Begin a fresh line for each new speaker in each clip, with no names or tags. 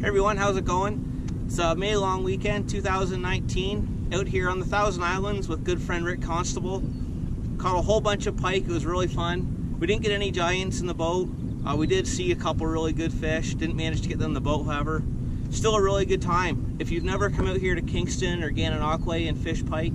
Hey everyone, how's it going? It's May long weekend 2019 out here on the Thousand Islands with good friend Rick Constable. Caught a whole bunch of pike. It was really fun. We didn't get any giants in the boat. We did see a couple really good fish. Didn't manage to get them in the boat, however. Still a really good time. If you've never come out here to Kingston or Gananoque and fish pike,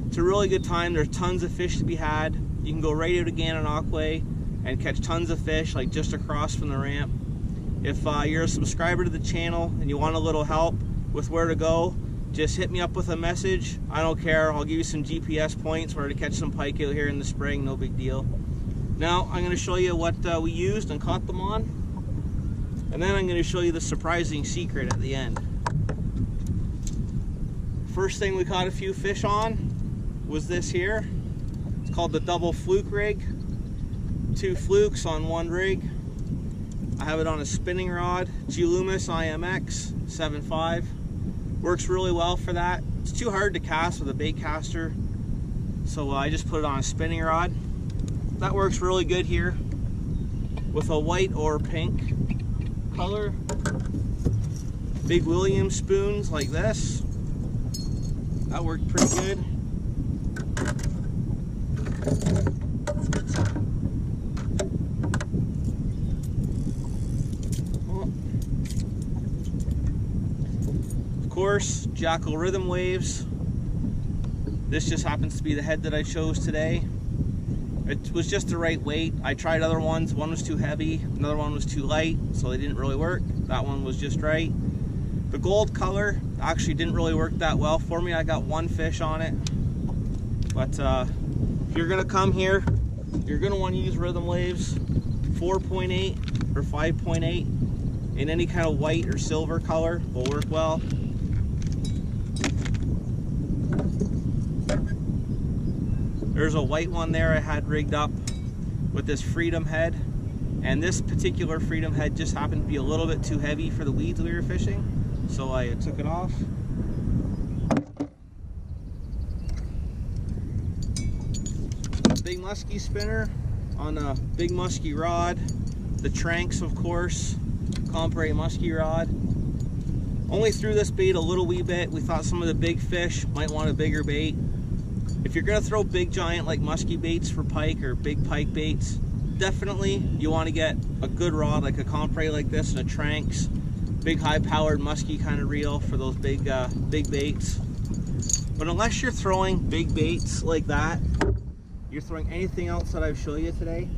it's a really good time. There's tons of fish to be had. You can go right out to Gananoque and catch tons of fish like just across from the ramp. If you're a subscriber to the channel and you want a little help with where to go, just hit me up with a message. I don't care. I'll give you some GPS points where to catch some pike out here in the spring. No big deal. Now I'm going to show you what we used and caught them on, and then I'm going to show you the surprising secret at the end. First thing we caught a few fish on was this here. It's called the double fluke rig. 2 flukes on 1 rig. I have it on a spinning rod, G Loomis IMX 7.5. Works really well for that. It's too hard to cast with a bait caster, so I just put it on a spinning rod. That works really good here with a white or pink color. Big Williams spoons like this. That worked pretty good. Of course, Jackal Rhythm Waves. This just happens to be the head that I chose today. It was just the right weight. I tried other ones. One was too heavy, another one was too light, so they didn't really work. That one was just right. The gold color actually didn't really work that well for me. I got 1 fish on it. But if you're gonna come here, you're gonna want to use Rhythm Waves 4.8 or 5.8 in any kind of white or silver color will work well. There's a white one there I had rigged up with this Freedom head, and this particular Freedom head just happened to be a little bit too heavy for the weeds we were fishing, so I took it off. Big musky spinner on a big musky rod. The Tranks, of course, Compre musky rod. Only threw this bait a little wee bit. We thought some of the big fish might want a bigger bait. If you're gonna throw big giant like musky baits for pike or big pike baits, definitely you want to get a good rod like a Compre like this and a Tranks, big high powered musky kind of reel for those big baits. But unless you're throwing big baits like that, you're throwing anything else that I've shown you today.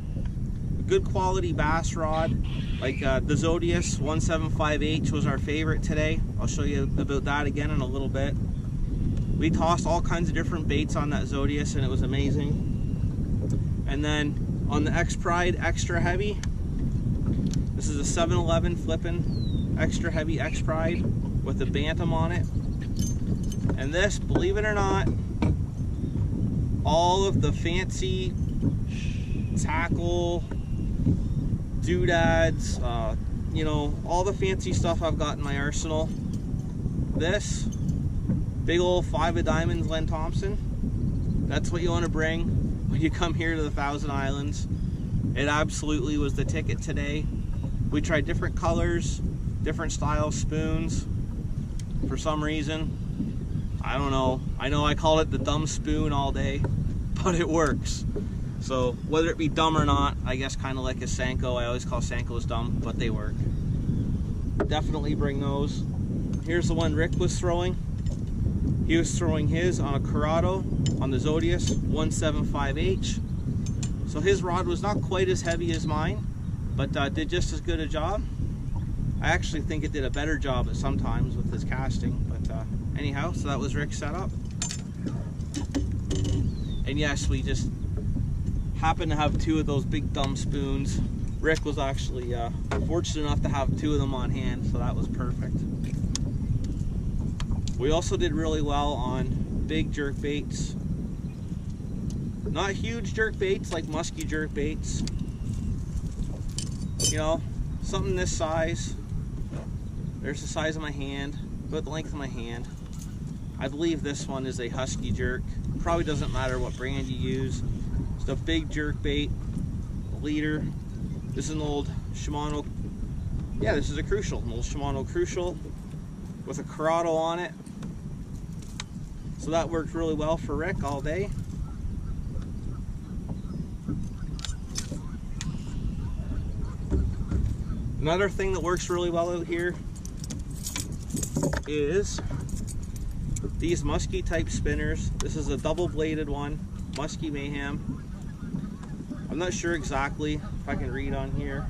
A good quality bass rod like the Zodius 175H was our favorite today. I'll show you about that again in a little bit. We tossed all kinds of different baits on that Zodius and it was amazing. And then on the X-Pride Extra Heavy, this is a 7-Eleven flipping Extra Heavy X-Pride with a Bantam on it. And this, believe it or not, all of the fancy tackle, doodads, you know, all the fancy stuff I've got in my arsenal. This big old 5 of diamonds Len Thompson, that's what you want to bring when you come here to the Thousand Islands. It absolutely was the ticket today. We tried different colors, different style spoons. For some reason, I don't know. I know I called it the dumb spoon all day, but it works. So whether it be dumb or not, I guess kind of like a Senko. I always call Senkos dumb, but they work. Definitely bring those. Here's the one Rick was throwing. He was throwing his on a Corrado on the Zodius 175H. So his rod was not quite as heavy as mine, but did just as good a job. I actually think it did a better job at sometimes with his casting, but anyhow, so that was Rick's setup. And yes, we just happened to have 2 of those big dumb spoons. Rick was actually fortunate enough to have 2 of them on hand, so that was perfect. We also did really well on big jerk baits. Not huge jerk baits like musky jerk baits. You know, something this size. There's the size of my hand, about the length of my hand. I believe this one is a husky jerk. Probably doesn't matter what brand you use. It's a big jerk bait, leader. This is an old Shimano Yeah, this is a Crucial, an old Shimano Crucial with a Corrado on it. So that worked really well for Rick all day. Another thing that works really well out here is these musky type spinners. This is a double bladed one, Muskie Mayhem. I'm not sure exactly if I can read on here.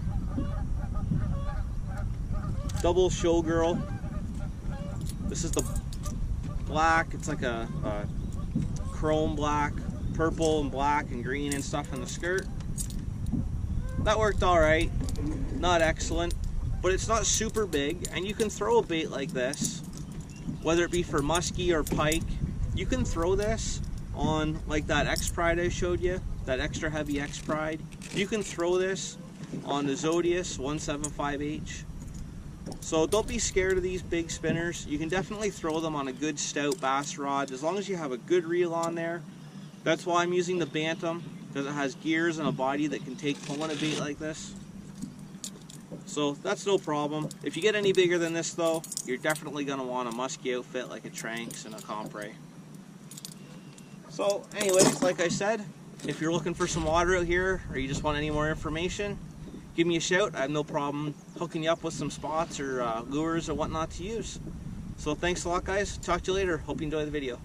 Double Showgirl. This is the black, it's like a chrome black, purple and black and green and stuff in the skirt. That worked all right, not excellent, but it's not super big, and you can throw a bait like this, whether it be for muskie or pike. You can throw this on like that X-Pride I showed you, that extra heavy X-Pride. You can throw this on the Zodius 175H. So don't be scared of these big spinners. You can definitely throw them on a good stout bass rod as long as you have a good reel on there. That's why I'm using the Bantam, because it has gears and a body that can take pulling a bait like this. So that's no problem. If you get any bigger than this though, you're definitely going to want a musky outfit like a Tranks and a Compre. So anyways, like I said, if you're looking for some water out here or you just want any more information, give me a shout. I have no problem hooking you up with some spots or lures or whatnot to use. So thanks a lot, guys. Talk to you later. Hope you enjoy the video.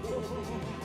go.